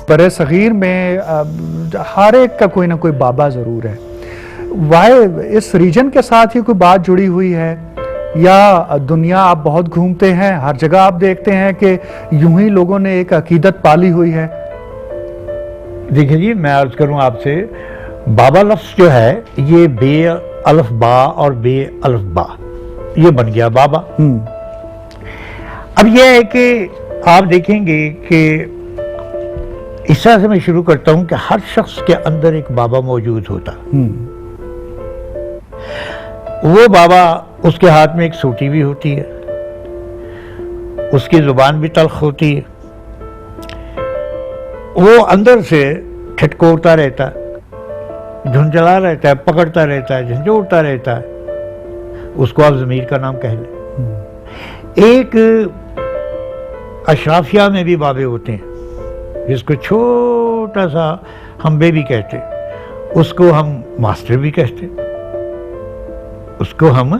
برے صغیر میں ہر ایک کا کوئی نہ کوئی بابا ضرور ہے. وائی اس ریجن کے ساتھ ہی کوئی بات جڑی ہوئی ہے یا دنیا آپ بہت گھومتے ہیں, ہر جگہ آپ دیکھتے ہیں کہ یوں ہی لوگوں نے ایک عقیدت پالی ہوئی ہے؟ دیکھیں جی, میں عرض کروں آپ سے, بابا لفظ جو ہے یہ بے الف با اور بے الف با یہ بن گیا بابا. اب یہ ہے کہ آپ دیکھیں گے کہ اس طرح سے میں شروع کرتا ہوں کہ ہر شخص کے اندر ایک بابا موجود ہوتا. وہ بابا, اس کے ہاتھ میں ایک سوٹی بھی ہوتی ہے, اس کی زبان بھی تلخ ہوتی ہے, وہ اندر سے ٹھٹکورتا رہتا ہے, جھنجھلا رہتا ہے, پکڑتا رہتا ہے, جھنجھوڑتا رہتا ہے. اس کو آپ ضمیر کا نام کہہ لیں. ایک اشرافیہ میں بھی بابے ہوتے ہیں جس کو چھوٹا سا ہم بیبی کہتے, اس کو ہم ماسٹر بھی کہتے, اس کو ہم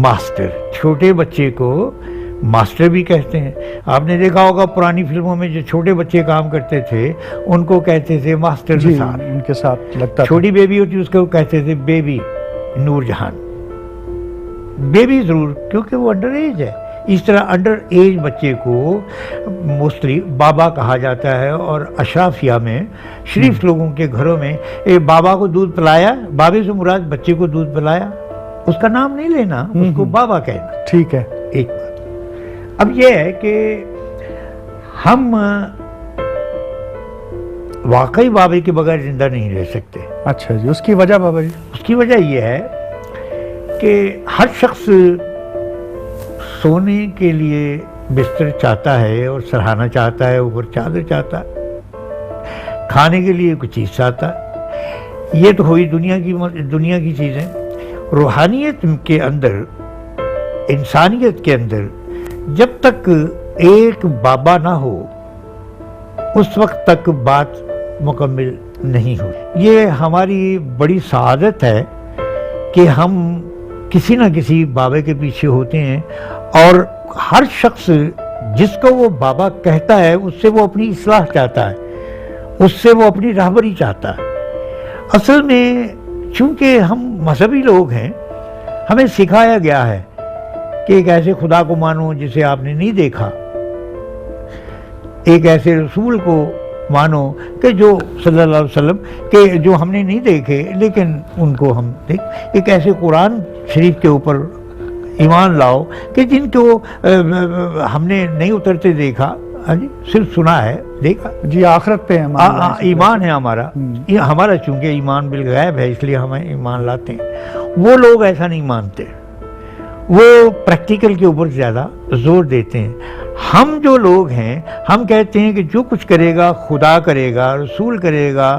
ماسٹر, چھوٹے بچے کو ماسٹر بھی کہتے ہیں. آپ نے دیکھا ہوگا پرانی فلموں میں جو چھوٹے بچے کام کرتے تھے ان کو کہتے تھے ماسٹر نثار, ان کے ساتھ لگتا تھا. چھوٹی بیبی ہوتی اس کو کہتے تھے بیبی نور جہان, بیبی ضرور کیونکہ وہ انڈر ایج ہے. اس طرح انڈر ایج بچے کو موسٹلی بابا کہا جاتا ہے. اور اشرافیہ میں, شریف لوگوں کے گھروں میں بابا کو دودھ پلایا, بابے سے مراد بچے کو دودھ پلایا, اس کا نام نہیں لینا, اس کو بابا کہنا. ٹھیک ہے. ایک بات. اب یہ ہے کہ ہم واقعی بابے کے بغیر زندہ نہیں رہ سکتے. اچھا جی, اس کی وجہ بابا جی؟ اس کی وجہ یہ ہے کہ ہر شخص سونے کے لیے بستر چاہتا ہے اور سرہانا چاہتا ہے, اوپر چادر چاہتا ہے, کھانے کے لیے کچھ چیز چاہتا ہے. یہ تو ہوئی دنیا کی چیزیں. روحانیت کے اندر, انسانیت کے اندر جب تک ایک بابا نہ ہو اس وقت تک بات مکمل نہیں ہو. یہ ہماری بڑی سعادت ہے کہ ہم کسی نہ کسی بابے کے پیچھے ہوتے ہیں, اور ہر شخص جس کو وہ بابا کہتا ہے اس سے وہ اپنی اصلاح چاہتا ہے, اس سے وہ اپنی رہبری چاہتا ہے. اصل میں چونکہ ہم مذہبی لوگ ہیں, ہمیں سکھایا گیا ہے کہ ایک ایسے خدا کو مانو جسے آپ نے نہیں دیکھا, ایک ایسے رسول کو مانو کہ جو صلی اللہ علیہ وسلم کہ جو ہم نے نہیں دیکھے لیکن ان کو ہم دیکھ, ایک ایسے قرآن شریف کے اوپر ایمان لاؤ کہ جن کو ہم نے نہیں اترتے دیکھا, جی صرف سنا ہے, دیکھا. جی آخرت پہ ایمان ہے ہمارا. ہمارا چونکہ ایمان بالغیب ہے اس لیے ہمیں ایمان لاتے ہیں. وہ لوگ ایسا نہیں مانتے, وہ پریکٹیکل کے اوپر زیادہ زور دیتے ہیں. ہم جو لوگ ہیں ہم کہتے ہیں کہ جو کچھ کرے گا خدا کرے گا, رسول کرے گا,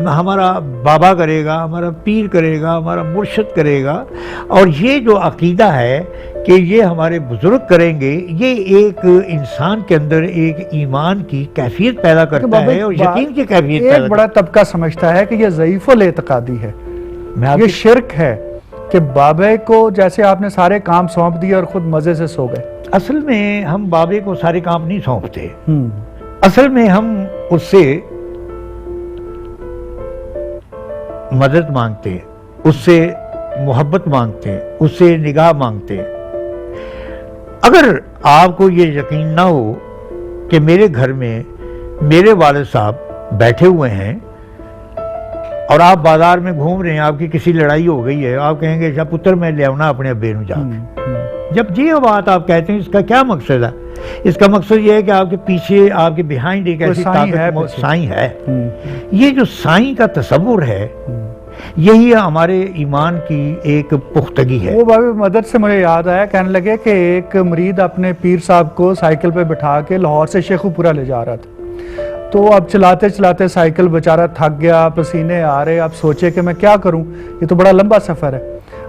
ہمارا بابا کرے گا, ہمارا پیر کرے گا, ہمارا مرشد کرے گا. اور یہ جو عقیدہ ہے کہ یہ ہمارے بزرگ کریں گے, یہ ایک انسان کے اندر ایک ایمان کی کیفیت پیدا کرتا ہے اور یقین کی کیفیت پیدا کرتا ہے. ایک بڑا طبقہ سمجھتا ہے کہ یہ ضعیف الاعتقادی ہے, یہ شرک ہے کہ بابے کو جیسے آپ نے سارے کام سونپ دیے اور خود مزے سے سو گئے. اصل میں ہم بابے کو سارے کام نہیں سونپتے, اصل میں ہم اس سے مدد مانگتے ہیں, اس سے محبت مانگتے ہیں, اس سے نگاہ مانگتے ہیں. اگر آپ کو یہ یقین نہ ہو کہ میرے گھر میں میرے والد صاحب بیٹھے ہوئے ہیں اور آپ بازار میں گھوم رہے ہیں, آپ کی کسی لڑائی ہو گئی ہے, آپ کہیں گے اچھا پتر میں لے آؤنا اپنے ابے نو جا کے. جب یہ بات آپ کہتے ہیں اس کا کیا مقصد ہے؟ اس کا مقصد یہ ہے کہ آپ کے پیچھے, آپ کے بیہائنڈ ایک ایسی طاقت سائیں ہے. یہ جو سائیں کا تصور ہے یہی ہمارے ایمان کی ایک پختگی ہے. وہ بابی مدد سے مجھے یاد آیا, کہنے لگے کہ ایک مرید اپنے پیر صاحب کو سائیکل پہ بٹھا کے لاہور سے شیخو پورہ لے جا رہا تھا. تو اب چلاتے چلاتے سائیکل بیچارہ تھک گیا, پسینے آ رہے, اب سوچے کہ میں کیا کروں, یہ تو بڑا لمبا سفر ہے.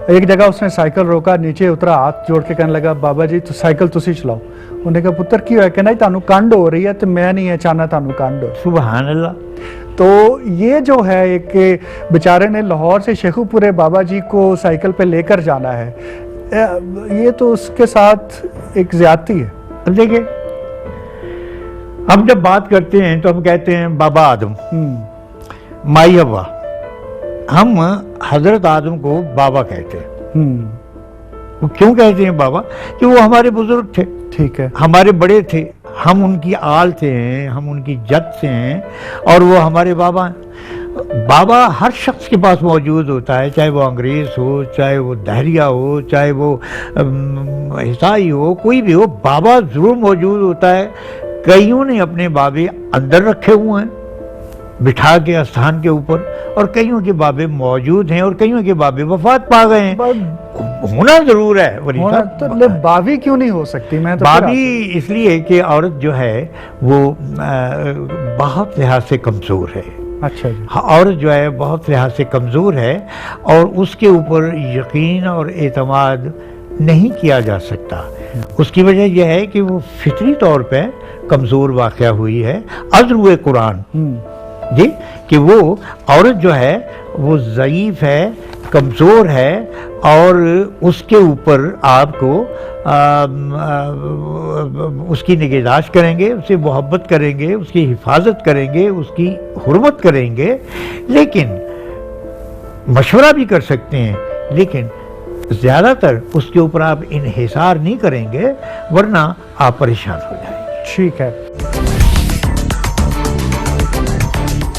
ایک جگہ اس نے سائیکل روکا, نیچے اترا, ہاتھ جوڑ کے کہنے لگا بابا جی تو سائیکل تسی چلاؤ. انہوں نے کہا پتر کی ہوئے, کہ نہیں تانوں کنڈ ہو رہی ہے تو میں نہیں ہے چاہنا تانوں کنڈ ہو. سبحان اللہ. تو یہ جو ہے ایک بیچارے نے لاہور سے شیخو پورے بابا جی کو سائیکل پہ لے کر جانا ہے, یہ تو اس کے ساتھ ایک زیادتی ہے. دیکھیں ہم جب بات کرتے ہیں تو ہم کہتے ہیں بابا آدم، ہم، مائی ہوا، ہم حضرت آدم کو بابا کہتے ہیں۔ ہم، وہ کیوں کہتے ہیں بابا؟ کہ وہ ہمارے بزرگ تھے، ٹھیک ہے، ہمارے بڑے تھے، ہم ان کی آل سے ہیں، ہم ان کی جد سے ہیں، اور وہ ہمارے بابا ہیں۔ بابا ہر شخص کے پاس موجود ہوتا ہے، چاہے وہ انگریز ہو، چاہے وہ دہریہ ہو، چاہے وہ عیسائی ہو، کوئی بھی ہو، بابا ضرور موجود ہوتا ہے۔ کئیوں نے اپنے بابے اندر رکھے ہوئے ہیں بٹھا کے استھان کے اوپر، اور کئیوں کے بابے موجود ہیں، اور کئیوں کے بابے وفات پا گئے ہیں۔ ہونا ضرور ہے ولی ہونا تو بابی کیوں نہیں ہو سکتی؟ میں تو بابی اس لیے کہ عورت جو ہے وہ بہت لحاظ سے کمزور ہے۔ اچھا جی، عورت جو ہے بہت لحاظ سے کمزور ہے، اور اس کے اوپر یقین اور اعتماد نہیں کیا جا سکتا۔ اس کی وجہ یہ ہے کہ وہ فطری طور پہ کمزور واقع ہوئی ہے۔ عذر قرآن ہم، جی، کہ وہ عورت جو ہے وہ ضعیف ہے، کمزور ہے، اور اس کے اوپر آپ کو اس کی نگہداشت کریں گے، اسے محبت کریں گے، اس کی حفاظت کریں گے، اس کی حرمت کریں گے، لیکن مشورہ بھی کر سکتے ہیں، لیکن زیادہ تر اس کے اوپر آپ انحصار نہیں کریں گے، ورنہ آپ پریشان ہو جائیں گے۔ ٹھیک ہے۔